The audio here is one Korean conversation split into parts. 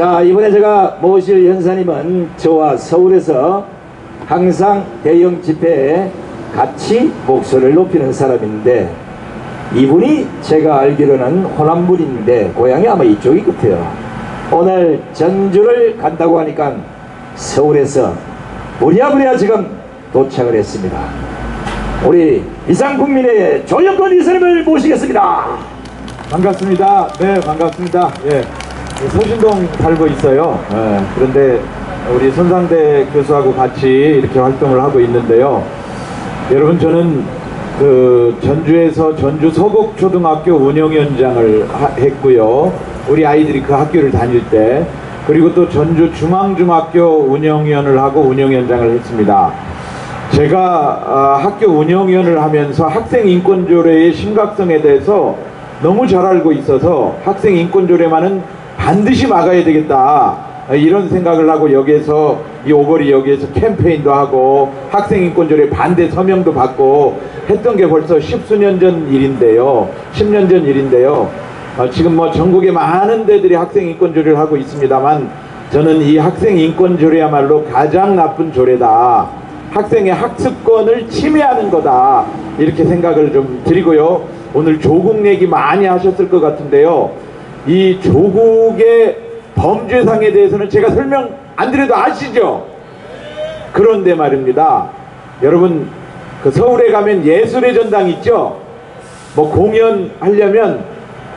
자, 이번에 제가 모실 연사님은 저와 서울에서 항상 대형 집회에 같이 목소리를 높이는 사람인데, 이분이 제가 알기로는 호남분인데 고향이 아마 이쪽이 같아요. 오늘 전주를 간다고 하니까 서울에서 부랴부랴 지금 도착을 했습니다. 우리 이상국민의 조영권 이사님을 모시겠습니다. 반갑습니다. 네, 반갑습니다. 예, 서신동 살고 있어요. 예, 그런데 우리 손상대 교수하고 같이 이렇게 활동을 하고 있는데요. 여러분, 저는 그 전주에서 전주 서곡초등학교 운영위원장을 했고요. 우리 아이들이 그 학교를 다닐 때, 그리고 또 전주 중앙중학교 운영위원을 하고 운영위원장을 했습니다. 제가 학교 운영위원을 하면서 학생인권조례의 심각성에 대해서 너무 잘 알고 있어서 학생인권조례만은 반드시 막아야 되겠다, 이런 생각을 하고 여기에서 이 오거리 여기에서 캠페인도 하고 학생인권조례 반대 서명도 받고 했던 게 벌써 십수년 전 일인데요. 10년 전 일인데요. 지금 뭐 전국에 많은 데들이 학생인권조례를 하고 있습니다만, 저는 이 학생인권조례야말로 가장 나쁜 조례다, 학생의 학습권을 침해하는 거다, 이렇게 생각을 좀 드리고요. 오늘 조국 얘기 많이 하셨을 것 같은데요. 이 조국의 범죄상에 대해서는 제가 설명 안 드려도 아시죠? 그런데 말입니다, 여러분, 그 서울에 가면 예술의 전당 있죠? 뭐 공연하려면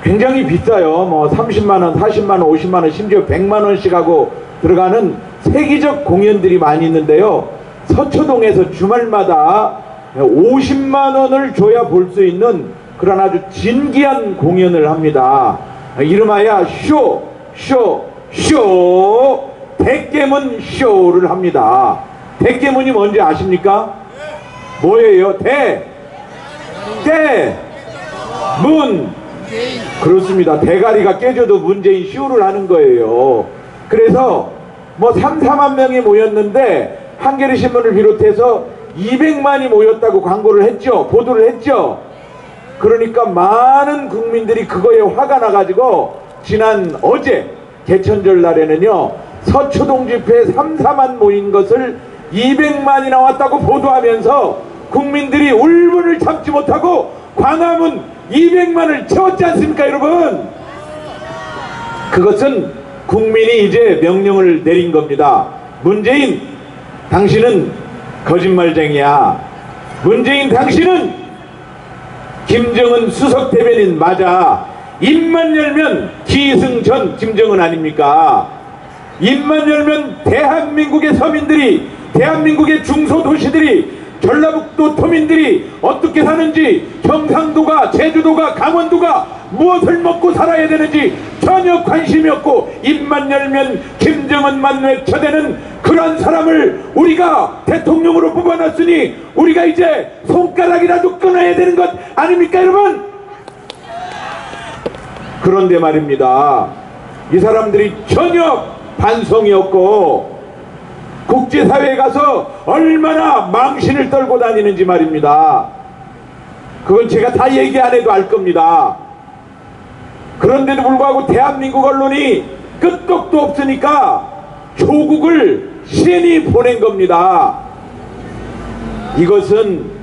굉장히 비싸요. 뭐 30만원, 40만원, 50만원, 심지어 100만원씩 하고 들어가는 세계적 공연들이 많이 있는데요. 서초동에서 주말마다 50만원을 줘야 볼 수 있는 그런 아주 진기한 공연을 합니다. 이름하여 대깨문 쇼를 합니다. 대깨문이 뭔지 아십니까? 뭐예요? 문. 그렇습니다. 대가리가 깨져도 문재인 쇼를 하는 거예요. 그래서 뭐 4만 명이 모였는데 한겨레신문을 비롯해서 200만이 모였다고 광고를 했죠. 보도를 했죠. 그러니까 많은 국민들이 그거에 화가 나가지고 지난 어제 개천절 날에는요, 서초동 집회에 4만 모인 것을 200만이 나왔다고 보도하면서 국민들이 울분을 참지 못하고 광화문 200만을 채웠지 않습니까, 여러분? 그것은 국민이 이제 명령을 내린 겁니다. 문재인, 당신은 거짓말쟁이야. 문재인, 당신은 김정은 수석 대변인 맞아. 입만 열면 기승전 김정은 아닙니까? 입만 열면 대한민국의 서민들이, 대한민국의 중소도시들이, 전라북도 도민들이 어떻게 사는지, 경상도가, 제주도가, 강원도가 무엇을 먹고 살아야 되는지 전혀 관심이 없고 입만 열면 김정은만 외쳐대는 그런 사람을 우리가 대통령으로 뽑아놨으니 우리가 이제 손가락이라도 끊어야 되는 것 아닙니까, 여러분? 그런데 말입니다, 이 사람들이 전혀 반성이 없고 국제사회에 가서 얼마나 망신을 떨고 다니는지 말입니다. 그건 제가 다 얘기 안 해도 알 겁니다. 그런데도 불구하고 대한민국 언론이 끄떡도 없으니까 조국을 신이 보낸 겁니다. 이것은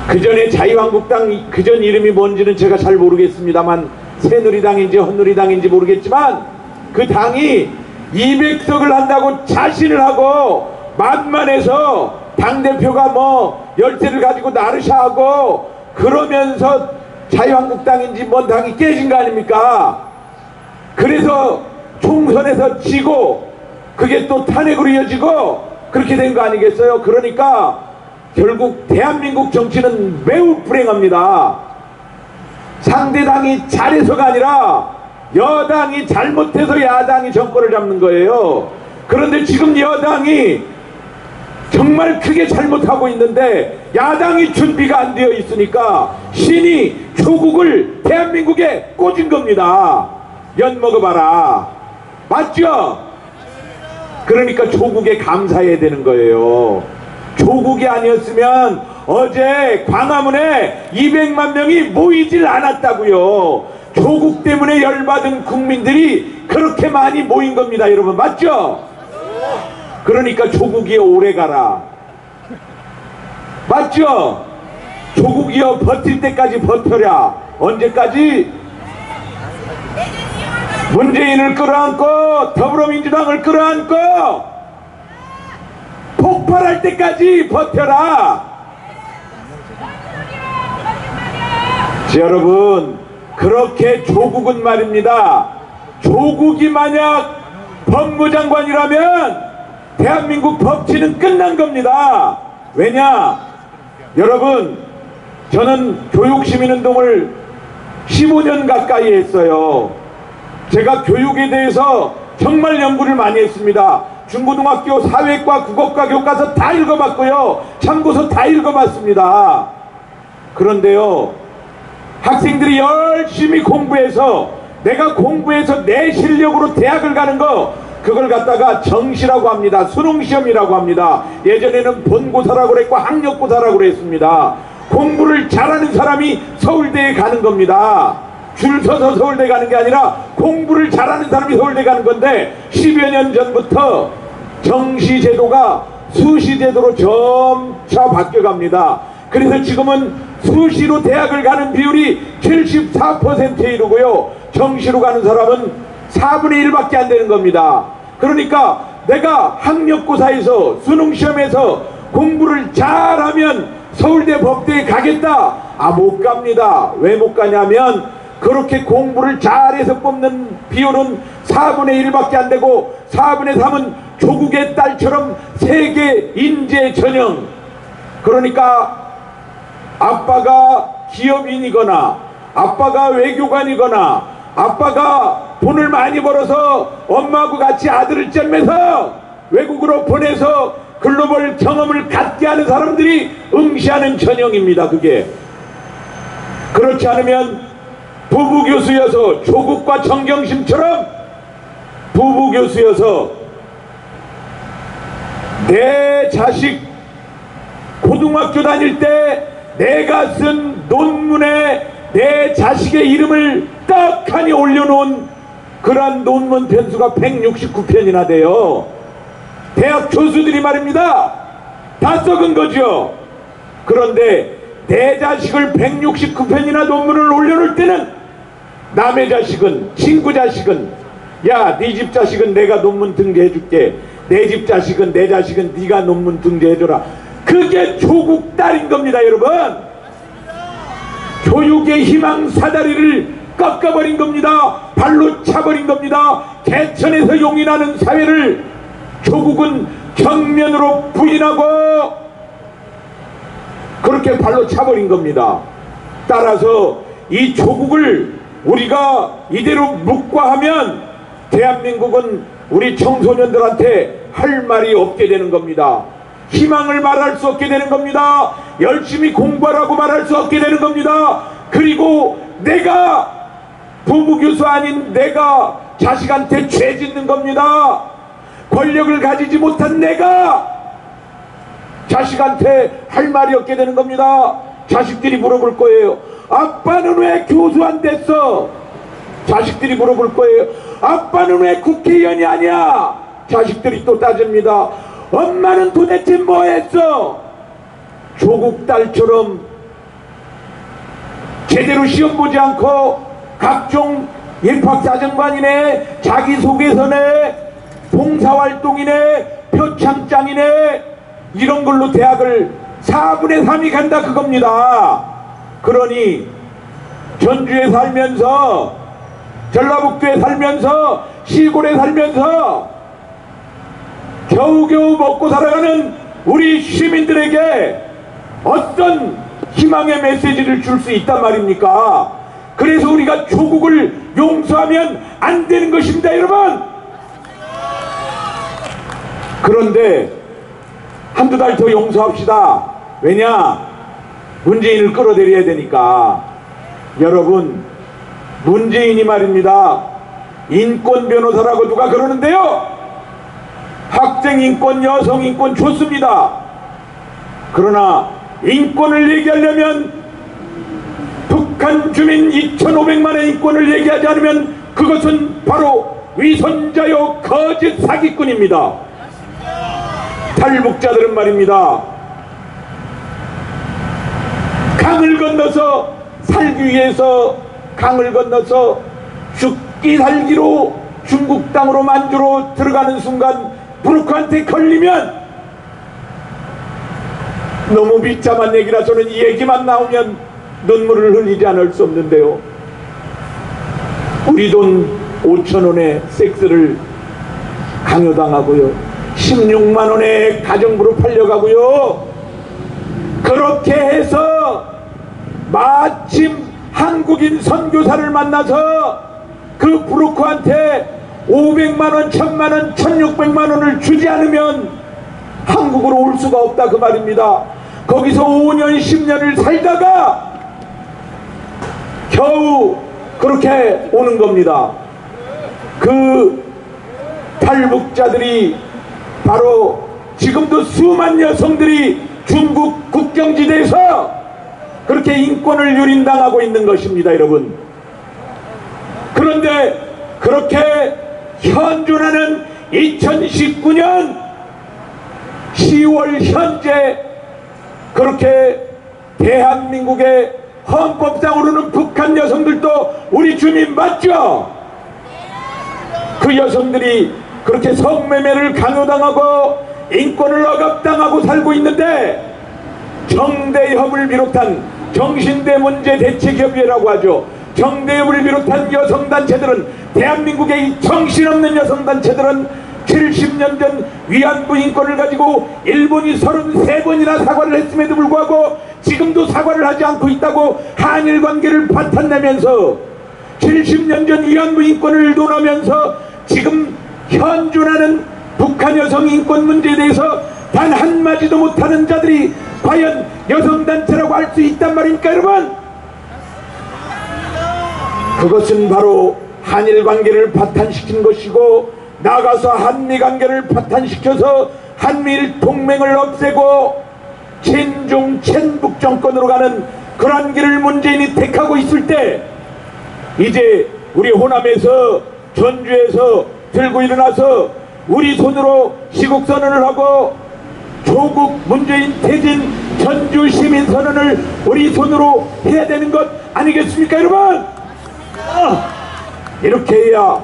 그전에 자유한국당, 그전 이름이 뭔지는 제가 잘 모르겠습니다만, 새누리당인지 헛누리당인지 모르겠지만 그 당이 200석을 한다고 자신을 하고 만만해서 당대표가 뭐 열쇠를 가지고 나르샤하고 그러면서 자유한국당인지 뭔 당이 깨진 거 아닙니까? 그래서 총선에서 지고 그게 또 탄핵으로 이어지고 그렇게 된 거 아니겠어요? 그러니까 결국 대한민국 정치는 매우 불행합니다. 상대당이 잘해서가 아니라 여당이 잘못해서 야당이 정권을 잡는 거예요. 그런데 지금 여당이 정말 크게 잘못하고 있는데 야당이 준비가 안 되어 있으니까 신이 조국을 대한민국에 꽂은 겁니다. 연 먹어봐라. 맞죠? 그러니까 조국에 감사해야 되는 거예요. 조국이 아니었으면 어제 광화문에 200만 명이 모이질 않았다고요. 조국 때문에 열받은 국민들이 그렇게 그렇게 많이 모인 겁니다, 여러분. 맞죠? 그러니까 조국이여 오래 가라. 맞죠? 조국이여 버틸 때까지 버텨라. 언제까지? 문재인을 끌어안고 더불어민주당을 끌어안고 폭발할 때까지 버텨라. 여러분, 그렇게 조국은 말입니다. 조국이 만약 법무장관이라면 대한민국 법치는 끝난 겁니다. 왜냐? 여러분, 저는 교육시민운동을 15년 가까이 했어요. 제가 교육에 대해서 정말 연구를 많이 했습니다. 중고등학교 사회과 국어과 교과서 다 읽어봤고요. 참고서 다 읽어봤습니다. 그런데요, 학생들이 열심히 공부해서 내가 공부해서 내 실력으로 대학을 가는 거, 그걸 갖다가 정시라고 합니다. 수능시험이라고 합니다. 예전에는 본고사라고 그랬고 학력고사라고 그랬습니다. 공부를 잘하는 사람이 서울대에 가는 겁니다. 줄 서서 서울대 가는 게 아니라 공부를 잘하는 사람이 서울대 가는 건데, 10여 년 전부터 정시제도가 수시제도로 점차 바뀌어갑니다. 그래서 지금은 수시로 대학을 가는 비율이 74%에 이르고요, 정시로 가는 사람은 4분의 1밖에 안 되는 겁니다. 그러니까 내가 학력고사에서 수능시험에서 공부를 잘하면 서울대 법대에 가겠다? 못 갑니다. 왜 못 가냐면 그렇게 공부를 잘해서 뽑는 비율은 4분의 1밖에 안 되고 4분의 3은 조국의 딸처럼 세계 인재 전형, 그러니까 아빠가 기업인이거나 아빠가 외교관이거나 아빠가 돈을 많이 벌어서 엄마하고 같이 아들을 잼매서 외국으로 보내서 글로벌 경험을 갖게 하는 사람들이 응시하는 전형입니다. 그게 그렇지 않으면 부부교수여서 조국과 정경심처럼 부부교수여서 내 자식 고등학교 다닐 때 내가 쓴 논문에 내 자식의 이름을 떡하니 올려놓은 그러한 논문 편수가 169편이나 돼요. 대학 교수들이 말입니다. 다 썩은 거죠. 그런데 내 자식을 169편이나 논문을 올려놓을 때는 남의 자식은, 친구 자식은, 야, 네 집 자식은 내가 논문 등재해줄게, 내 집 자식은, 내 자식은 네가 논문 등재해줘라. 그게 조국 딸인 겁니다, 여러분. 교육의 희망 사다리를 꺾어버린 겁니다. 발로 차버린 겁니다. 개천에서 용인하는 사회를 조국은 정면으로 부인하고 그렇게 발로 차버린 겁니다. 따라서 이 조국을 우리가 이대로 묵과하면 대한민국은 우리 청소년들한테 할 말이 없게 되는 겁니다. 희망을 말할 수 없게 되는 겁니다. 열심히 공부하라고 말할 수 없게 되는 겁니다. 그리고 내가 부부교수 아닌 내가 자식한테 죄 짓는 겁니다. 권력을 가지지 못한 내가 자식한테 할 말이 없게 되는 겁니다. 자식들이 물어볼 거예요. 아빠는 왜 교수 안 됐어? 자식들이 물어볼 거예요. 아빠는 왜 국회의원이 아니야? 자식들이 또 따집니다. 엄마는 도대체 뭐 했어? 조국 딸처럼 제대로 시험 보지 않고 각종 입학사정관이네, 자기소개서네, 봉사활동이네, 표창장이네, 이런 걸로 대학을 4분의 3이 간다 그겁니다. 그러니 전주에 살면서, 전라북도에 살면서, 시골에 살면서 겨우겨우 먹고 살아가는 우리 시민들에게 어떤 희망의 메시지를 줄 수 있단 말입니까? 그래서 우리가 조국을 용서하면 안 되는 것입니다, 여러분. 그런데 한두 달 더 용서합시다. 왜냐? 문재인을 끌어들여야 되니까. 여러분, 문재인이 말입니다, 인권 변호사라고 누가 그러는데요, 학생 인권, 여성 인권 좋습니다. 그러나 인권을 얘기하려면, 북한 주민 2,500만의 인권을 얘기하지 않으면 그것은 바로 위선자요 거짓 사기꾼입니다. 탈북자들은 말입니다, 강을 건너서 살기 위해서 강을 건너서 죽기 살기로 중국 땅으로 만주로 들어가는 순간 브로커한테 걸리면, 너무 비참한 얘기라서는 이 얘기만 나오면 눈물을 흘리지 않을 수 없는데요, 우리 돈 5,000원에 섹스를 강요당하고요, 16만원에 가정부로 팔려가고요, 그렇게 해서 마침 한국인 선교사를 만나서 그 브로커한테 500만원, 1000만원, 1600만원을 주지 않으면 한국으로 올 수가 없다 그 말입니다. 거기서 5년 10년을 살다가 겨우 그렇게 오는 겁니다. 그 탈북자들이 바로 지금도 수만 여성들이 중국 국경지대에서 그렇게 인권을 유린당하고 있는 것입니다, 여러분. 그런데 그렇게 현존하는 2019년 10월 현재 그렇게 대한민국의 헌법상으로는 북한 여성들도 우리 주민 맞죠? 그 여성들이 그렇게 성매매를 강요당하고 인권을 억압당하고 살고 있는데, 정대협을 비롯한 정신대문제대책협의회라고 하죠. 정대협을 비롯한 여성단체들은, 대한민국의 이 정신없는 여성단체들은 70년 전 위안부 인권을 가지고 일본이 33번이나 사과를 했음에도 불구하고 지금도 사과를 하지 않고 있다고 한일 관계를 파탄내면서 70년 전 위안부 인권을 논하면서 지금 현존하는 북한 여성 인권 문제에 대해서 단 한마디도 못하는 자들이 과연 여성단체라고 할 수 있단 말입니까, 여러분? 그것은 바로 한일 관계를 파탄시킨 것이고, 나가서 한미 관계를 파탄시켜서 한미일 동맹을 없애고 친중 친북 정권으로 가는 그런 길을 문재인이 택하고 있을 때, 이제 우리 호남에서 전주에서 들고 일어나서 우리 손으로 시국선언을 하고 조국 문재인 퇴진 전주 시민선언을 우리 손으로 해야 되는 것 아니겠습니까, 여러분? 이렇게 해야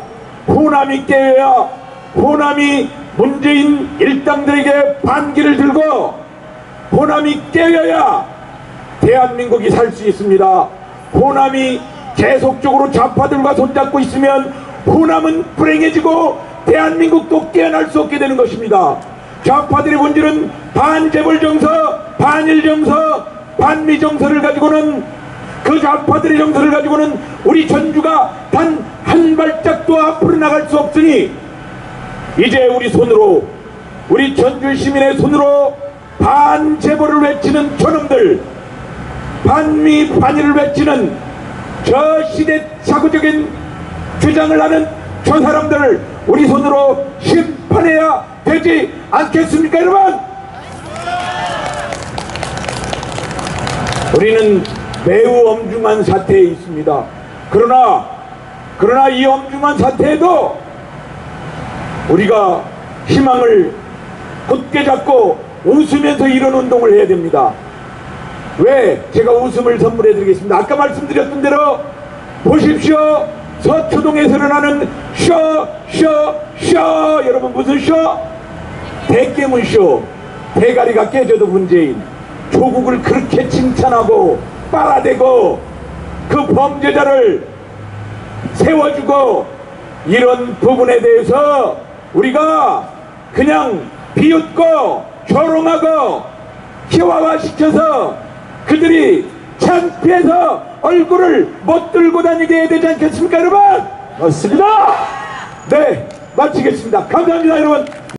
호남이 깨어야, 호남이 문재인 일당들에게 반기를 들고 호남이 깨어야 대한민국이 살 수 있습니다. 호남이 계속적으로 좌파들과 손잡고 있으면 호남은 불행해지고 대한민국도 깨어날 수 없게 되는 것입니다. 좌파들의 본질은 반재벌정서, 반일정서, 반미정서를 가지고는, 그 좌파들의 정서를 가지고는 우리 전주가 단 한 발짝도 앞으로 나갈 수 없으니, 이제 우리 손으로, 우리 전주 시민의 손으로 반재벌을 외치는 저놈들, 반미 반일을 외치는 저 시대착오적인 주장을 하는 저 사람들을 우리 손으로 심판해야 되지 않겠습니까, 여러분? 우리는 매우 엄중한 사태에 있습니다. 그러나 이 엄중한 사태에도 우리가 희망을 굳게 잡고 웃으면서 이런 운동을 해야 됩니다. 왜? 제가 웃음을 선물해 드리겠습니다. 아까 말씀드렸던 대로 보십시오. 서초동에서 일어나는 쇼. 여러분, 무슨 쇼? 대깨문 쇼. 대가리가 깨져도 문재인. 조국을 그렇게 칭찬하고 빨아대고 그 범죄자를 세워주고, 이런 부분에 대해서 우리가 그냥 비웃고 조롱하고 희화화시켜서 그들이 창피해서 얼굴을 못 들고 다니게 해야 되지 않겠습니까, 여러분? 맞습니다. 네, 마치겠습니다. 감사합니다, 여러분.